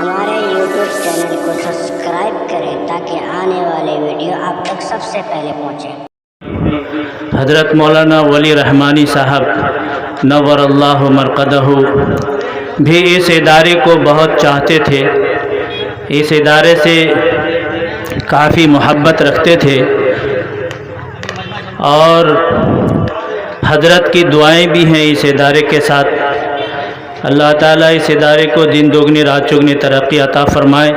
ہمارے YouTube channel کو subscribe کریں تاکہ آنے والے ویڈیو آپ تک سب سے پہلے پہنچیں۔ حضرت مولانا ولی رحمانی صاحب نور اللہ مرقدہ بھی اس ادارے کو بہت چاہتے تھے، اس ادارے سے کافی محبت رکھتے تھے اور حضرت کی دعائیں بھی ہیں اس ادارے کے ساتھ۔ اللہ تعالیٰ اس ادارے کو دن دوگنی رات چگنی ترقی عطا فرمائے۔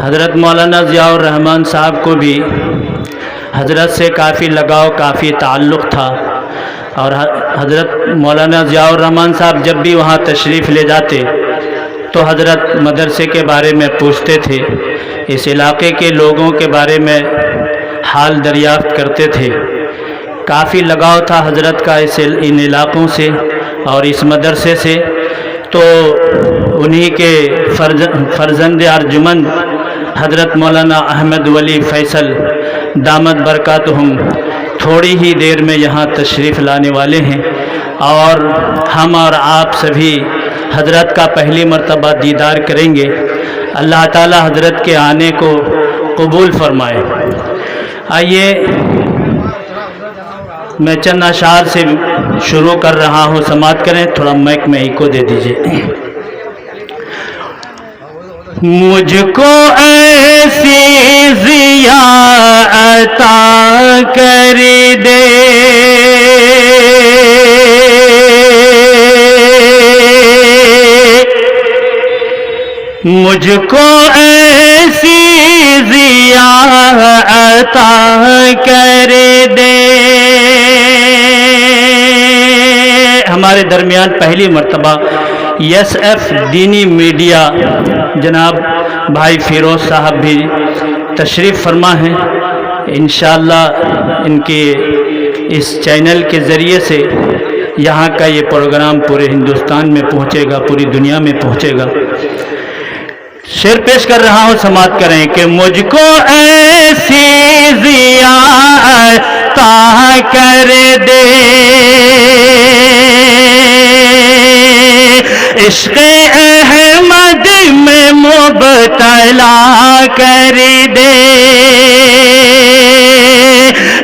حضرت مولانا ضیاء الرحمن صاحب کو بھی حضرت سے کافی لگاؤ، کافی تعلق تھا، اور حضرت مولانا ضیاء الرحمن صاحب جب بھی وہاں تشریف لے جاتے تو حضرت مدرسے کے بارے میں پوچھتے تھے، اس علاقے کے لوگوں کے بارے میں حال دریافت کرتے تھے۔ کافی لگاؤ تھا حضرت کا ان علاقوں سے اور اس مدرسے سے، تو انہی کے فرزند ارجمند حضرت مولانا احمد ولی فیصل دامت برکاتہم تھوڑی ہی دیر میں یہاں تشریف لانے والے ہیں، اور ہم اور آپ سبھی حضرت کا پہلی مرتبہ دیدار کریں گے۔ اللہ تعالی حضرت کے آنے کو قبول فرمائے۔ آئیے میں چند اشعار سے شروع کر رہا ہوں، سماعت کریں، تھوڑا مائک میں ایکو دے دیجئے۔ مجھ کو ایسی ضیا عطا کر دے مجھ کو ایسی ضیا عطا کر دے۔ ہمارے درمیان پہلی مرتبہ یس ایف دینی میڈیا جناب بھائی فیروز صاحب بھی تشریف فرما ہیں۔ انشاءاللہ ان کے اس چینل کے ذریعے سے یہاں کا یہ پروگرام پورے ہندوستان میں پہنچے گا، پوری دنیا میں پہنچے گا۔ شعر پیش کر رہا ہوں، سماعت کریں کہ مجھ کو ایسی ضیا عطا کر دے، عشق احمد میں مبتلا کر دے،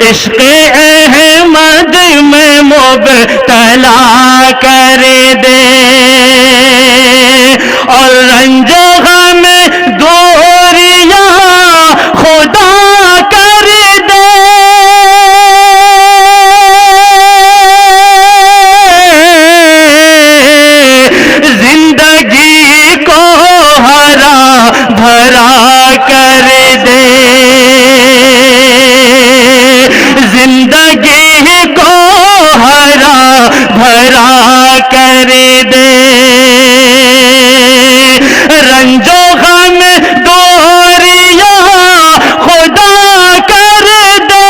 عشق احمد میں مبتلا کر دے، اور رنج و غم دوریاں خدا کر دے، زندگی کو ہرا بھرا کر دے، زندگی کو ہرا بھرا کر دے، رنج و غم دوریاں خدا کر دے،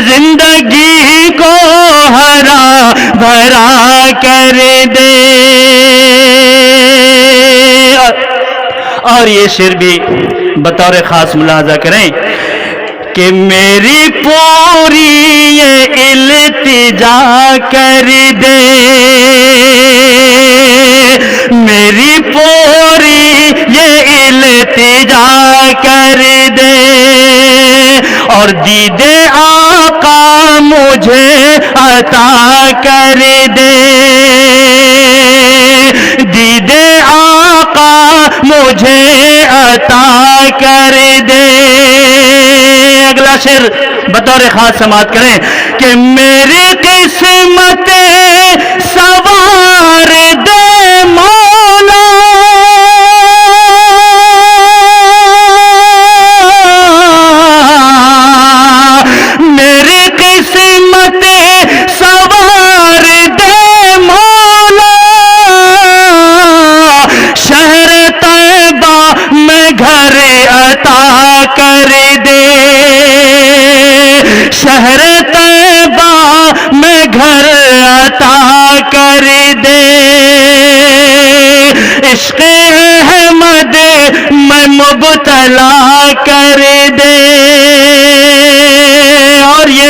زندگی کو ہرا بھرا کر دے۔ اور یہ شعر بھی بطور خاص ملاحظہ کریں کہ میری پوری یہ التجا کر دے، میری پوری یہ التجا کر دے، اور دید آقا مجھے عطا کر دے، دید آقا مجھے عطا کر دے۔ اگلا شعر بطور خاص سماعت کریں کہ میری قسمت سوار دے مولا، میری قسمت سوار دے مولا، شہر طیبہ میں گھر عطا کر دے، شہر طیبہ میں گھر عطا کر دے، عشق احمد میں مبتلا کر دے۔ اور یہ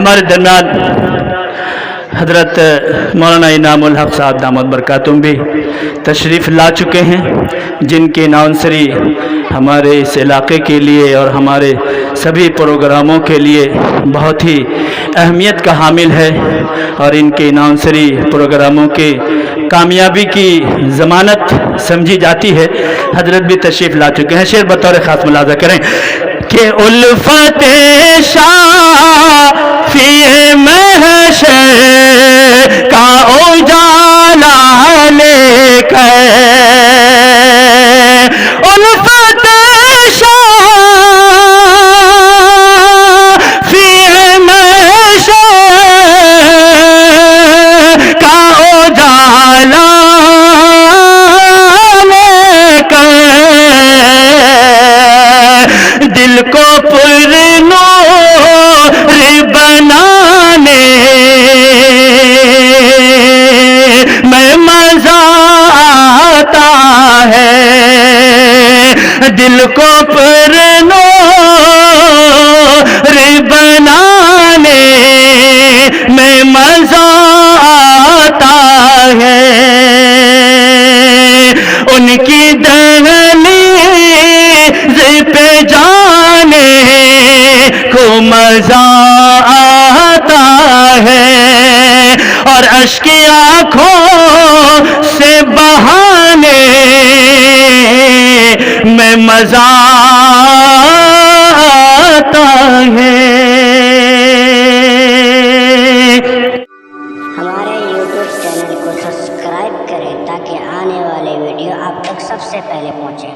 ہمارے درمیان حضرت مولانا انعام الحق صاحب دامت برکاتہم بھی تشریف لا چکے ہیں، جن کی ناؤنسری ہمارے اس علاقے کے لیے اور ہمارے سبھی پروگراموں کے لیے بہت ہی اہمیت کا حامل ہے، اور ان کی ناؤنسری پروگراموں کی کامیابی کی ضمانت سمجھی جاتی ہے۔ حضرت بھی تشریف لا چکے ہیں، شعر بطور خاص ملاحظہ کریں کہ الفت شافی محشر کا اجالا لے کر، الفت شافی محشر کا اجالا دل کو پر نور بنانے میں مزہ آتا ہے، دل کو پر نور بنانے میں مزہ آتا ہے، ان کی دہلیز پہ جانے کو مزہ آتا ہے، اور اشک آنکھوں سے بہانے میں مزہ آتا ہے۔ ہمارے YouTube چینل کو سبسکرائب کریں تاکہ آنے والے ویڈیو آپ تک سب سے پہلے پہنچے۔